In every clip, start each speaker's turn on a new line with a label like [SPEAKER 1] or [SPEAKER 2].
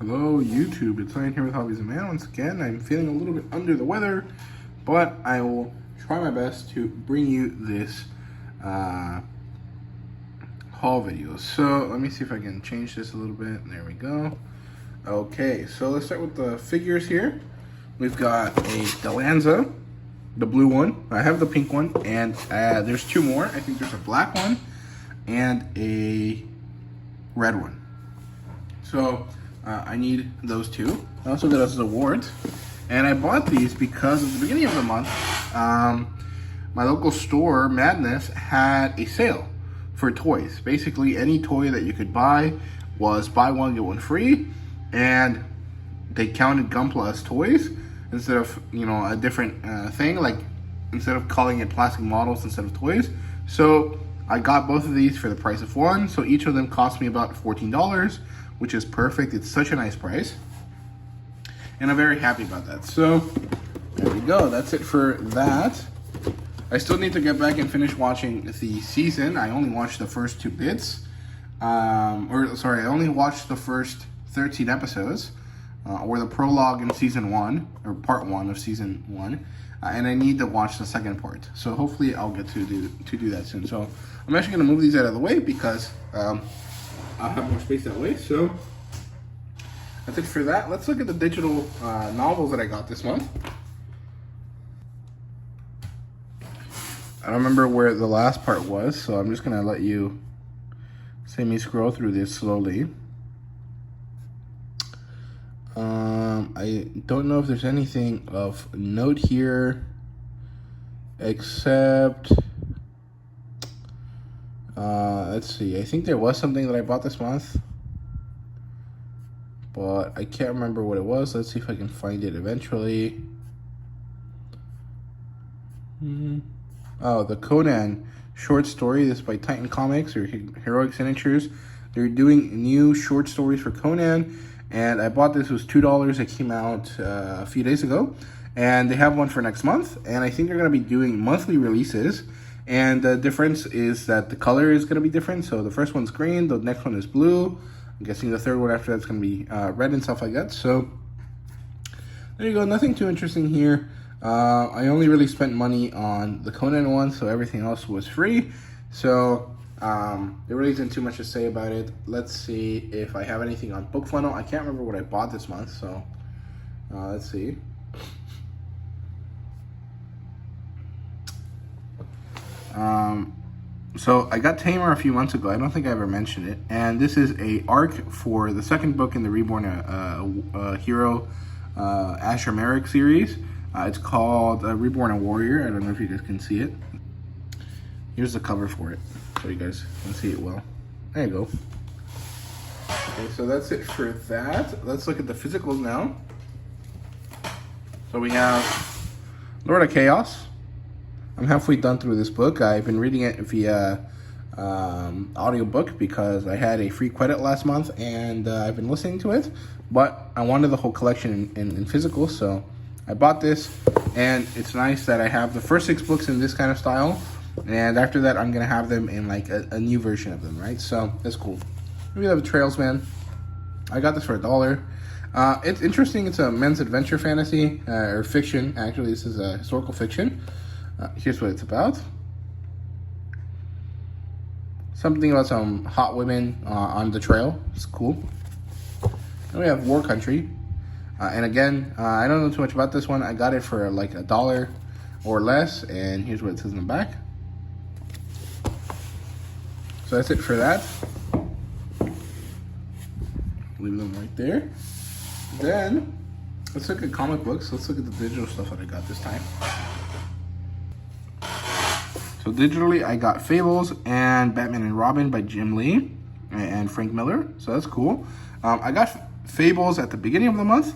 [SPEAKER 1] Hello YouTube, it's Ryan here with HobbiesofaMan. Once again, I'm feeling a little bit under the weather, but I will try my best to bring you this haul video. So let me see if I can change this a little bit. There we go. Okay, so let's start with the figures here. We've got a Delanza, the blue one. I have the pink one, and there's two more. I think there's a black one and a red one. So I need those two. I also got us awards, and I bought these because at the beginning of the month, my local store, Madness, had a sale for toys. Basically, any toy that you could buy was buy one, get one free, and they counted Gunpla as toys instead of, you know, a different thing, like instead of calling it plastic models instead of toys. So I got both of these for the price of one, so each of them cost me about $14, which is perfect. It's such a nice price, and I'm very happy about that. So there we go. That's it for that. I still need to get back and finish watching the season. I only watched the first 2 bits. I only watched the first 13 episodes, or the prologue in season 1, or part 1 of season 1. And I need to watch the second part. So hopefully I'll get to do that soon. So I'm actually gonna move these out of the way because I'll have more space that way. So that's it for that. Let's look at the digital novels that I got this month. I don't remember where the last part was, so I'm just gonna let you see me scroll through this slowly. I don't know if there's anything of note here, except let's see. I think there was something that I bought this month, but I can't remember what it was. Let's see if I can find it eventually. Oh, the Conan short story. This is by Titan Comics, or Heroic Signatures. They're doing new short stories for Conan, and I bought this. It was $2. It came out a few days ago, and they have one for next month, and I think they're going to be doing monthly releases. And the difference is that the color is going to be different. So the first one's green, the next one is blue. I'm guessing the third one after that's going to be red and stuff like that. So there you go. Nothing too interesting here. I only really spent money on the Conan one, so everything else was free. So there really isn't too much to say about it. Let's see if I have anything on Book Funnel. I can't remember what I bought this month, so let's see. So I got Tamer a few months ago. I don't think I ever mentioned it. And this is a arc for the second book in the Reborn Hero Asher Merrick series. It's called Reborn a Warrior. I don't know if you guys can see it. Here's the cover for it, so you guys can see it well. There you go. Okay, so that's it for that. Let's look at the physicals now. So we have Lord of Chaos. I'm halfway done through this book. I've been reading it via audiobook because I had a free credit last month, and I've been listening to it, but I wanted the whole collection in physical, so I bought this, and it's nice that I have the first 6 books in this kind of style, and after that I'm gonna have them in like a new version of them, right? So that's cool. We have a Trailsman. I got this for $1. It's interesting. It's a men's adventure fantasy, or fiction. Actually, this is a historical fiction. Here's what it's about. Something about some hot women on the trail. It's cool. Then we have War Country. And again, I don't know too much about this one. I got it for like $1 or less. And here's what it says in the back. So that's it for that. Leave them right there. Then, let's look at comic books. Let's look at the digital stuff that I got this time. So digitally, I got Fables and Batman and Robin by Jim Lee and Frank Miller. So that's cool. I got Fables at the beginning of the month,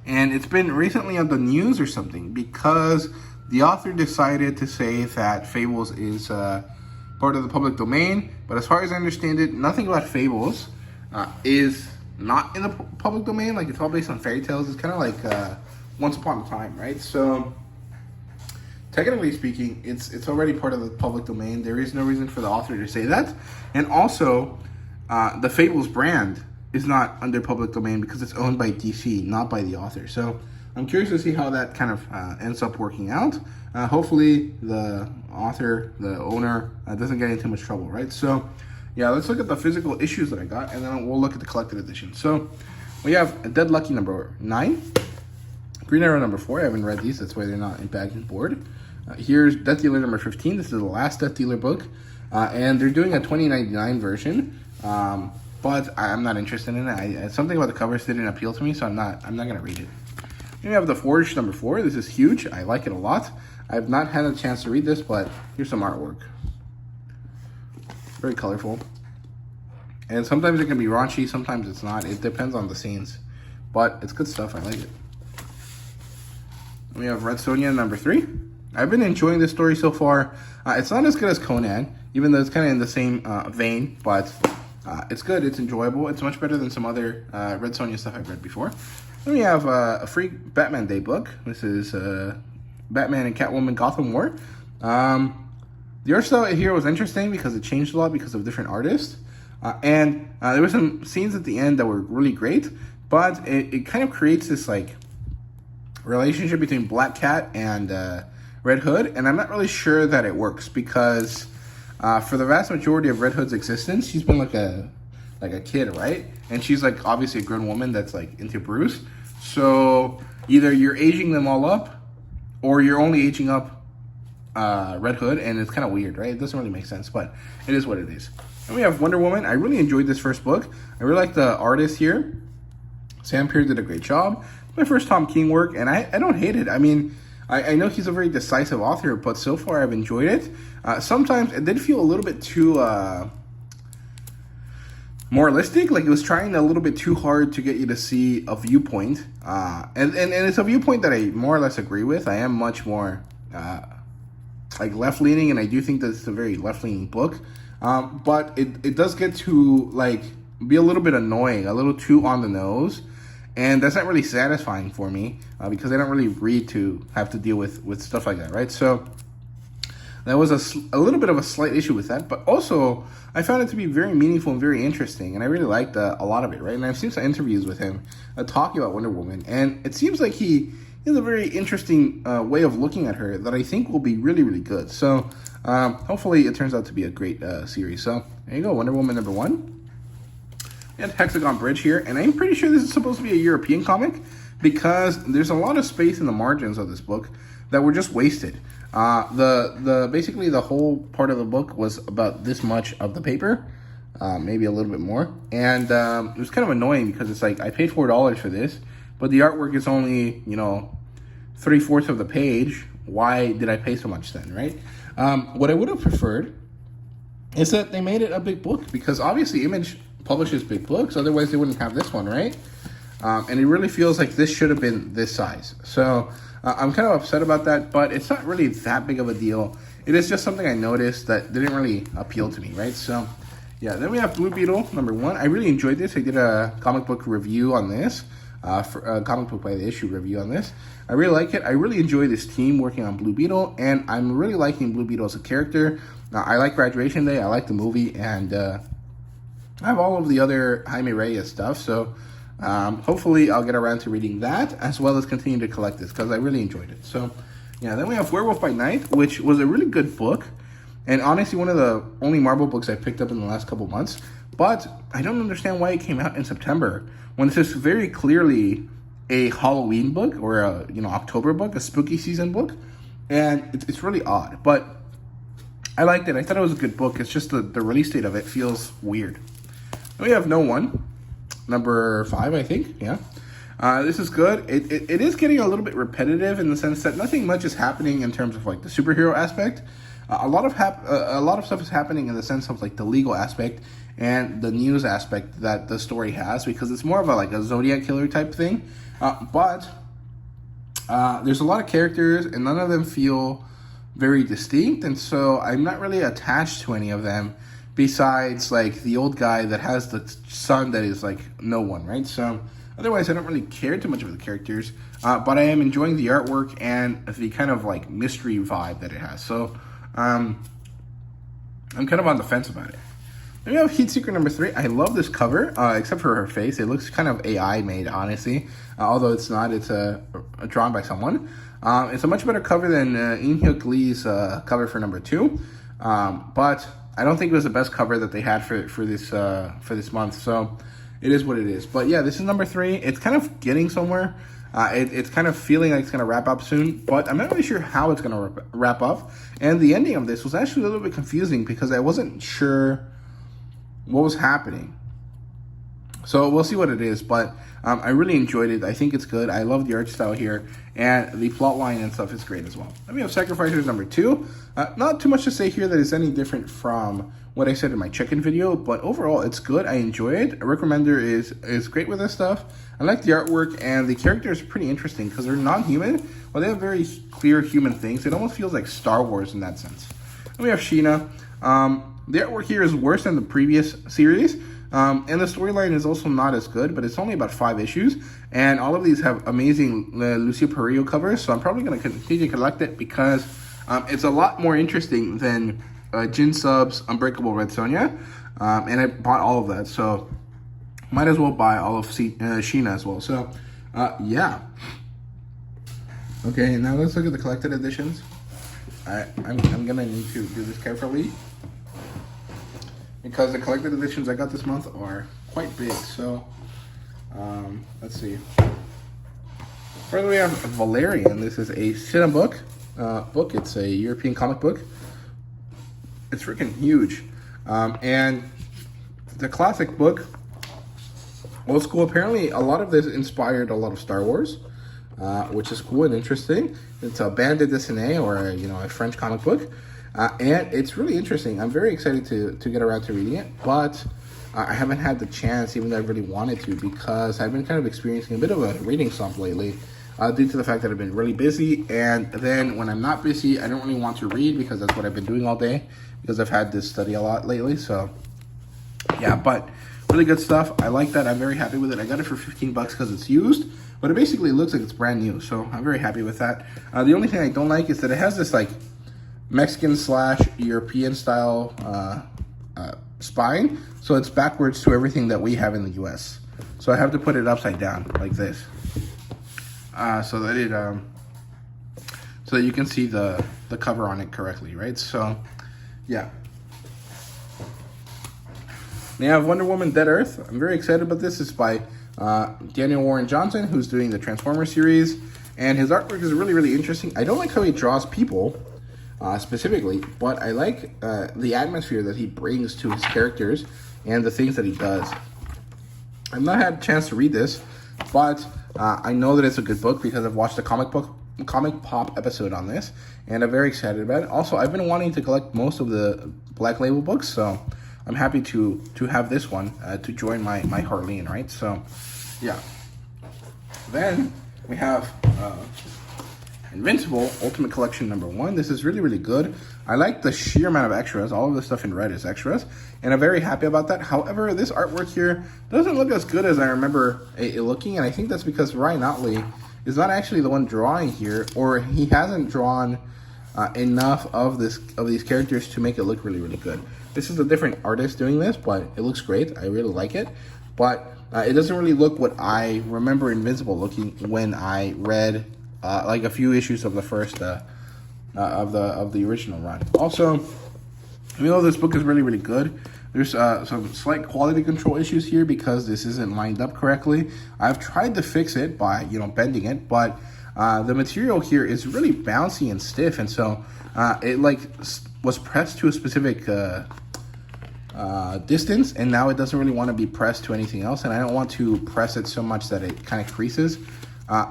[SPEAKER 1] and it's been recently on the news or something because the author decided to say that Fables is part of the public domain. But as far as I understand it, nothing about Fables is not in the public domain. Like, it's all based on fairy tales. It's kind of like Once Upon a Time, right? So technically speaking, it's already part of the public domain. There is no reason for the author to say that. And also, the Fables brand is not under public domain because it's owned by DC, not by the author. So I'm curious to see how that kind of ends up working out. Hopefully the author, the owner, doesn't get into too much trouble, right? So yeah, let's look at the physical issues that I got, and then we'll look at the collected edition. So we have Dead Lucky number 9, Green Arrow number 4. I haven't read these, that's why they're not in bagging board. Here's Death Dealer number 15. This is the last Death Dealer book, and they're doing a 2099 version, but I'm not interested in it. Something about the covers didn't appeal to me, so I'm not gonna read it. Then we have The Forge number 4. This is huge. I like it a lot. I've not had a chance to read this, but here's some artwork. Very colorful. And sometimes it can be raunchy, sometimes it's not. It depends on the scenes. But it's good stuff. I like it. We have Red Sonja number 3. I've been enjoying this story so far. It's not as good as Conan, even though it's kind of in the same vein, but it's good. It's enjoyable. It's much better than some other Red Sonja stuff I've read before. Then we have a free Batman Day book. This is Batman and Catwoman Gotham War. The art style here was interesting because it changed a lot because of different artists. And there were some scenes at the end that were really great, but it kind of creates this like relationship between Black Cat and Red Hood, and I'm not really sure that it works because for the vast majority of Red Hood's existence, she's been like a kid, right? And she's like obviously a grown woman that's like into Bruce. So either you're aging them all up, or you're only aging up Red Hood, and it's kind of weird, right? It doesn't really make sense, but it is what it is. And we have Wonder Woman. I really enjoyed this first book. I really like the artist here. Sam Peer did a great job. My first Tom King work, and I don't hate it. I mean, I know he's a very decisive author, but so far I've enjoyed it. Sometimes it did feel a little bit too moralistic, like it was trying a little bit too hard to get you to see a viewpoint. And it's a viewpoint that I more or less agree with. I am much more like left-leaning, and I do think that it's a very left-leaning book. But it does get to like be a little bit annoying, a little too on the nose. And that's not really satisfying for me because I don't really read to have to deal with stuff like that, right? So that was a little bit of a slight issue with that. But also, I found it to be very meaningful and very interesting. And I really liked a lot of it, right? And I've seen some interviews with him talking about Wonder Woman. And it seems like he has a very interesting way of looking at her that I think will be really, really good. So hopefully it turns out to be a great series. So there you go, Wonder Woman number 1. And Hexagon Bridge here, and I'm pretty sure this is supposed to be a European comic because there's a lot of space in the margins of this book that were just wasted. Basically the whole part of the book was about this much of the paper, maybe a little bit more, and it was kind of annoying because it's like I paid $4 for this, but the artwork is only 3/4 of the page. Why did I pay so much then, right? What I would have preferred is that they made it a big book because obviously Image publishes big books, otherwise they wouldn't have this one, right? And it really feels like this should have been this size. So I'm kind of upset about that, but it's not really that big of a deal. It is just something I noticed that didn't really appeal to me, right? So yeah, then we have Blue Beetle number 1. I really enjoyed this. I did a comic book review on this, for a comic book by the issue review on this. I really like it. I really enjoy this team working on Blue Beetle, and I'm really liking Blue Beetle as a character. I like Graduation Day, I like the movie, and I have all of the other Jaime Reyes stuff, so hopefully I'll get around to reading that, as well as continue to collect this, because I really enjoyed it. So, yeah, then we have Werewolf by Night, which was a really good book, and honestly one of the only Marvel books I picked up in the last couple months, but I don't understand why it came out in September, when this is very clearly a Halloween book, or a October book, a spooky season book, and it's really odd, but I liked it. I thought it was a good book. It's just the release date of it feels weird. We have No One, number 5, I think. Yeah, this is good. It is getting a little bit repetitive in the sense that nothing much is happening in terms of like the superhero aspect. A lot of stuff is happening in the sense of like the legal aspect and the news aspect that the story has, because it's more of a Zodiac killer type thing. But there's a lot of characters and none of them feel very distinct, and so I'm not really attached to any of them. Besides, like, the old guy that has the son that is, like, no one, right? So, otherwise, I don't really care too much about the characters. But I am enjoying the artwork and the kind of, like, mystery vibe that it has. So, I'm kind of on the fence about it. Then we have Heat Secret number 3. I love this cover, except for her face. It looks kind of AI made, honestly. Although it's not, it's drawn by someone. It's a much better cover than In Hyuk Lee's cover for number 2. But I don't think it was the best cover that they had for this month. So it is what it is. But yeah, this is number 3. It's kind of getting somewhere. It's kind of feeling like it's going to wrap up soon, but I'm not really sure how it's going to wrap up. And the ending of this was actually a little bit confusing because I wasn't sure what was happening. So we'll see what it is, but I really enjoyed it. I think it's good. I love the art style here, and the plot line and stuff is great as well. Then we have Sacrificers number 2. Not too much to say here that is any different from what I said in my check-in video, but overall it's good. I enjoy it. Rick Remender is great with this stuff. I like the artwork, and the characters are pretty interesting because they're non-human, but they have very clear human things. It almost feels like Star Wars in that sense. Then we have Sheena. The artwork here is worse than the previous series, and the storyline is also not as good, but it's only about 5 issues, and all of these have amazing Lucio Perillo covers, so I'm probably going to continue to collect it because it's a lot more interesting than Jin Sub's Unbreakable Red Sonja, and I bought all of that, so might as well buy all of Sheena as well. So, yeah. Okay, now let's look at the collected editions. I'm going to need to do this carefully because the collected editions I got this month are quite big. So, let's see. First we have Valerian. This is a Cinema book. It's a European comic book. It's freaking huge. And the classic book, old school. Apparently, a lot of this inspired a lot of Star Wars, which is cool and interesting. It's a bande dessinée, or a French comic book, and it's really interesting. I'm very excited to get around to reading it, but I haven't had the chance, even though I really wanted to, because I've been kind of experiencing a bit of a reading slump lately, due to the fact that I've been really busy, and then when I'm not busy, I don't really want to read because that's what I've been doing all day, because I've had to study a lot lately. So yeah, but really good stuff. I like that. I'm very happy with it. I got it for $15 because it's used, but it basically looks like it's brand new. So I'm very happy with that. The only thing I don't like is that it has this like Mexican/European style spine. So it's backwards to everything that we have in the US. So I have to put it upside down like this. So that it so that you can see the cover on it correctly, right? So yeah. They have Wonder Woman Dead Earth. I'm very excited about this. It's by Daniel Warren Johnson, who's doing the Transformers series. And his artwork is really, really interesting. I don't like how he draws people specifically, but I like the atmosphere that he brings to his characters and the things that he does. I've not had a chance to read this, but I know that it's a good book because I've watched a Comic Pop episode on this, and I'm very excited about it. Also, I've been wanting to collect most of the Black Label books, so I'm happy to have this one to join my Harleen, right? So, yeah. Then we have Invincible Ultimate Collection number 1. This is really, really good. I like the sheer amount of extras. All of the stuff in red is extras, and I'm very happy about that. However, this artwork here doesn't look as good as I remember it looking, and I think that's because Ryan Otley is not actually the one drawing here, or he hasn't drawn enough of these characters to make it look really, really good. This is a different artist doing this, but it looks great. I really like it, but it doesn't really look what I remember Invincible looking when I read like a few issues of the first of the original run. Also, even though this book is really, really good, there's some slight quality control issues here because this isn't lined up correctly. I've tried to fix it by bending it, but the material here is really bouncy and stiff, and so it like was pressed to a specific distance, and now it doesn't really want to be pressed to anything else, and I don't want to press it so much that it kind of creases.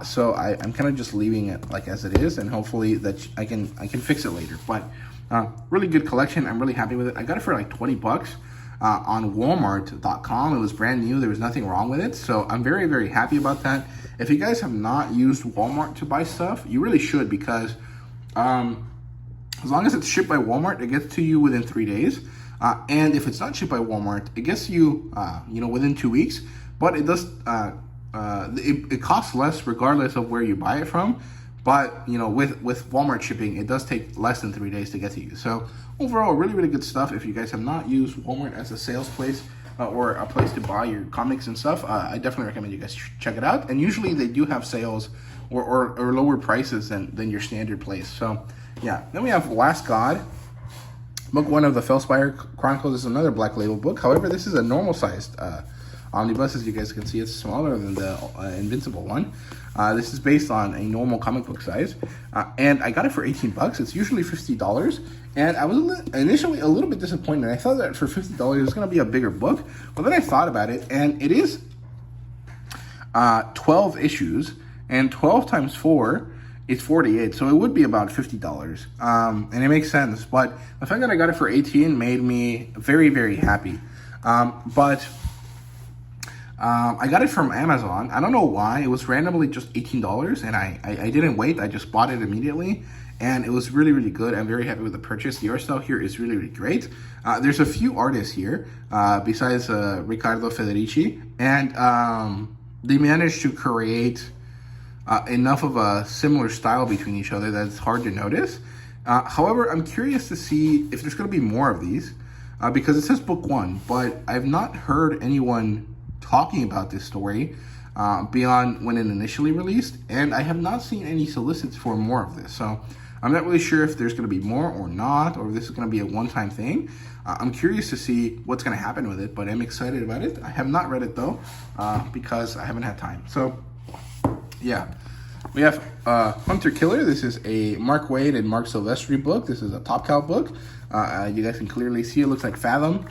[SPEAKER 1] So I'm kind of just leaving it like as it is, and hopefully that I can fix it later. But really good collection. I'm really happy with it. I got it for like $20 on Walmart.com. It was brand new. There was nothing wrong with it, so I'm very, very happy about that. If you guys have not used Walmart to buy stuff, you really should, because as long as it's shipped by Walmart, it gets to you within 3 days. And if it's not shipped by Walmart, it gets to you, within 2 weeks. But it does, it costs less regardless of where you buy it from. But, you know, with Walmart shipping, it does take less than 3 days to get to you. So overall, really, really good stuff. If you guys have not used Walmart as a sales place or a place to buy your comics and stuff, I definitely recommend you guys check it out. And usually they do have sales or lower prices than your standard place. So yeah, then we have Last God. Book 1 of the Fellspire Chronicles is another Black Label book. However, this is a normal sized omnibus. As you guys can see, it's smaller than the Invincible one. This is based on a normal comic book size, and I got it for 18 bucks. It's usually $50, and I was initially a little bit disappointed. I thought that for $50 it was going to be a bigger book, but then I thought about it, and it is 12 issues, and 12 times 4 is 48, so it would be about $50, and it makes sense. But the fact that I got it for 18 made me very, very happy. I got it from Amazon. I don't know why. It was randomly just $18, and I didn't wait. I just bought it immediately, and it was really, really good. I'm very happy with the purchase. The art style here is really, really great. There's a few artists here besides Riccardo Federici, and they managed to create enough of a similar style between each other that it's hard to notice. However, I'm curious to see if there's going to be more of these because it says book 1, but I've not heard anyone talking about this story beyond when it initially released, and I have not seen any solicits for more of this. So I'm not really sure if there's going to be more or not, or if this is going to be a one-time thing. I'm curious to see what's going to happen with it, but I'm excited about it. I have not read it though because I haven't had time. So yeah, we have Hunter Killer. This is a Mark Waid and Mark Silvestri book. This is a Top Cow book. You guys can clearly see it looks like Fathom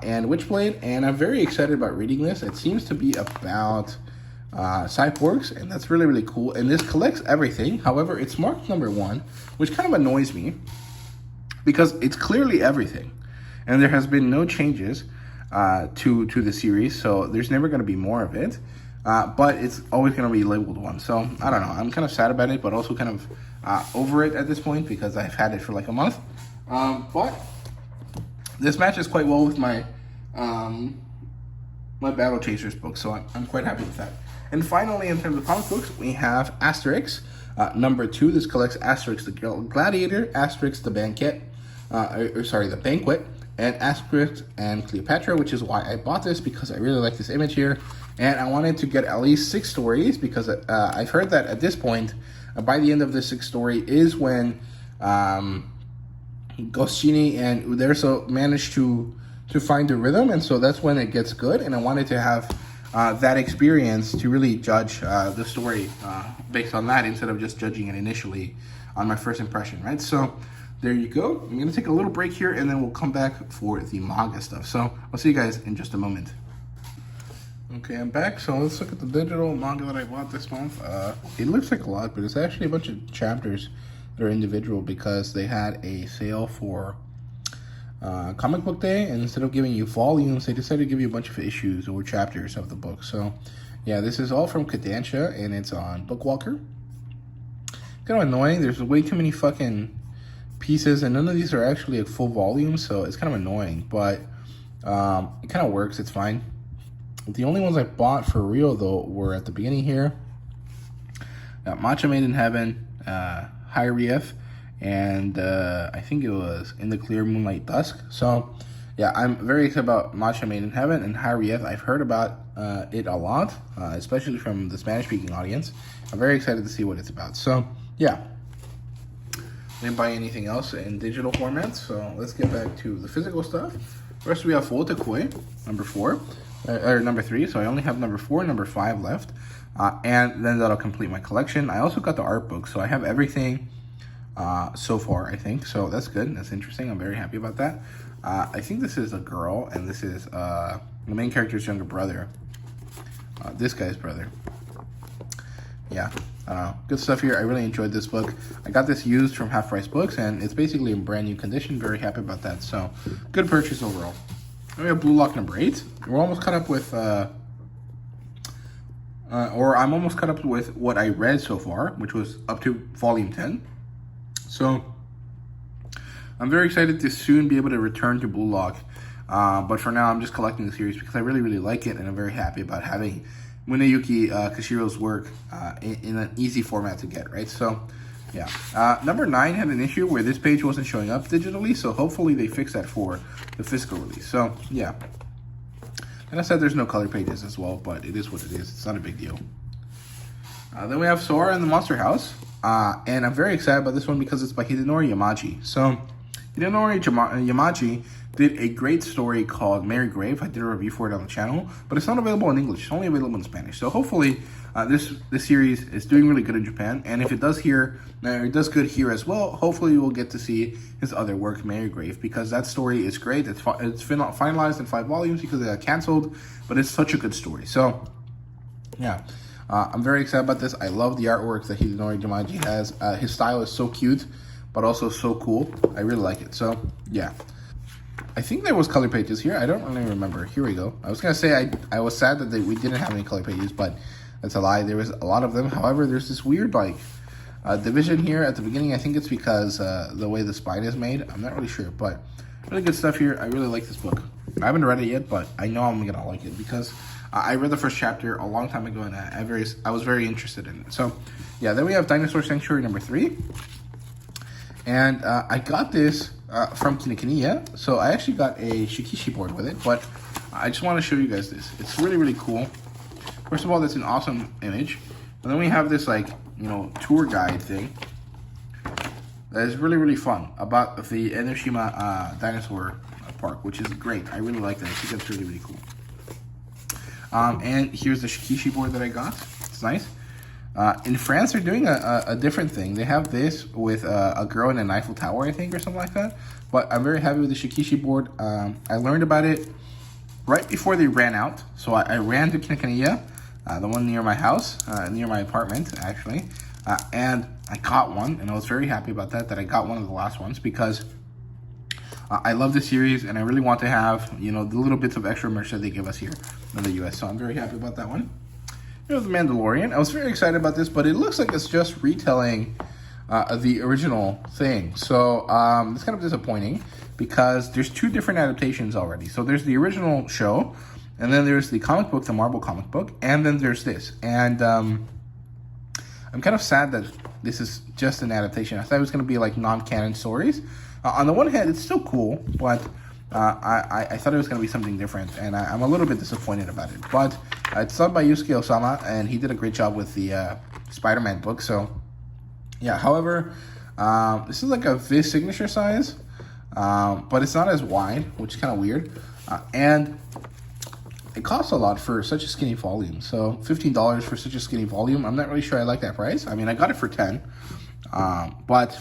[SPEAKER 1] and Witchblade, and I'm very excited about reading this. It seems to be about cyborgs, and that's really, really cool. And this collects everything. However, it's marked number 1, which kind of annoys me because it's clearly everything, and there has been no changes to the series, so there's never going to be more of it. But it's always going to be labeled 1. So I don't know. I'm kind of sad about it, but also kind of over it at this point because I've had it for like a month. But this matches quite well with my my Battle Chasers book, so I'm quite happy with that. And finally, in terms of comic books, we have Asterix number 2. This collects Asterix the Gladiator, Asterix the Banquet, the Banquet, and Asterix and Cleopatra, which is why I bought this, because I really like this image here, and I wanted to get at least 6 stories because I've heard that at this point, by the end of this 6th story is when Goscinny and Uderzo managed to find the rhythm, and so that's when it gets good. And I wanted to have that experience to really judge the story based on that, instead of just judging it initially on my first impression, right? So there you go. I'm gonna take a little break here, and then we'll come back for the manga stuff. So I'll see you guys in just a moment. Okay, I'm back. So let's look at the digital manga that I bought this month. It looks like a lot, but it's actually a bunch of chapters that are individual because they had a sale for comic book day, and instead of giving you volumes, they decided to give you a bunch of issues or chapters of the book. So yeah, this is all from Kodansha, and it's on Bookwalker. Kind of annoying. There's way too many fucking pieces, and none of these are actually a full volume, so it's kind of annoying, but it kind of works. It's fine. The only ones I bought for real, though, were at the beginning here. Got Matcha Made in Heaven, High Relief, and I think it was In the Clear Moonlight Dusk. So, yeah, I'm very excited about Matcha Made in Heaven and High Relief. I've heard about it a lot, especially from the Spanish-speaking audience. I'm very excited to see what it's about. So, yeah. Didn't buy anything else in digital format, so let's get back to the physical stuff. First, we have Wotakoi, number 4. Or number 3, so I only have number 4 and number 5 left, and then that'll complete my collection. I also got the art book, so I have everything so far, I think, so that's good. That's interesting. I'm very happy about that. I think this is a girl, and this is the main character's younger brother, this guy's brother. Yeah, good stuff here. I really enjoyed this book. I got this used from Half Price Books, and it's basically in brand new condition. Very happy about that, so good purchase overall. We have Blue Lock number 8. We're almost caught up with, or I'm almost caught up with what I read so far, which was up to volume 10. So I'm very excited to soon be able to return to Blue Lock. But for now, I'm just collecting the series because I really, really like it, and I'm very happy about having Muneyuki Kashiro's work in an easy format to get, right? So, yeah. Number 9 had an issue where this page wasn't showing up digitally, so hopefully they fix that for the physical release. So, yeah. And I said there's no color pages as well, but it is what it is. It's not a big deal. Then we have Sora in the Monster House. And I'm very excited about this one because it's by Hidenori Yamaji. So, Hidenori Yamaji did a great story called Mary Grave. I did a review for it on the channel, but it's not available in English. It's only available in Spanish. So hopefully this series is doing really good in Japan. And if it does good here as well, hopefully we'll get to see his other work, Mary Grave, because that story is great. It's finalized in 5 volumes because it got canceled, but it's such a good story. So, yeah. I'm very excited about this. I love the artwork that Hidenori Yamaji has. His style is so cute, but also so cool. I really like it. So, yeah. I think there was color pages here. I don't really remember. Here we go. I was going to say I was sad that we didn't have any color pages, but that's a lie. There was a lot of them. However, there's this weird, like, division here at the beginning. I think it's because the way the spine is made. I'm not really sure, but really good stuff here. I really like this book. I haven't read it yet, but I know I'm going to like it because I read the first chapter a long time ago, and I was very interested in it. So, yeah, then we have Dinosaur Sanctuary number 3. And I got this from Kinokuniya. So I actually got a Shikishi board with it, but I just want to show you guys this. It's really, really cool. First of all, that's an awesome image. And then we have this, like, you know, tour guide thing that is really, really fun about the Enoshima Dinosaur Park, which is great. I really like that. I think that's really, really cool. And here's the Shikishi board that I got. It's nice. In France, they're doing a different thing. They have this with a girl in an Eiffel Tower, I think, or something like that. But I'm very happy with the Shikishi board. I learned about it right before they ran out. So I ran to Kinokuniya, the one near my house, near my apartment, actually. And I got one, and I was very happy about that I got one of the last ones because I love this series, and I really want to have, you know, the little bits of extra merch that they give us here in the US. So I'm very happy about that one. Here's The Mandalorian. I was very excited about this, but it looks like it's just retelling the original thing. So it's kind of disappointing because there's 2 different adaptations already. So there's the original show, and then there's the comic book, the Marvel comic book, and then there's this. And I'm kind of sad that this is just an adaptation. I thought it was going to be like non-canon stories. On the one hand, it's still cool, but I thought it was going to be something different, and I'm a little bit disappointed about it. But it's done by Yusuke Osama, and he did a great job with the Spider-Man book. So, yeah, however, this is like a Viz signature size, but it's not as wide, which is kind of weird. And it costs a lot for such a skinny volume. So $15 for such a skinny volume, I'm not really sure I like that price. I mean, I got it for $10, but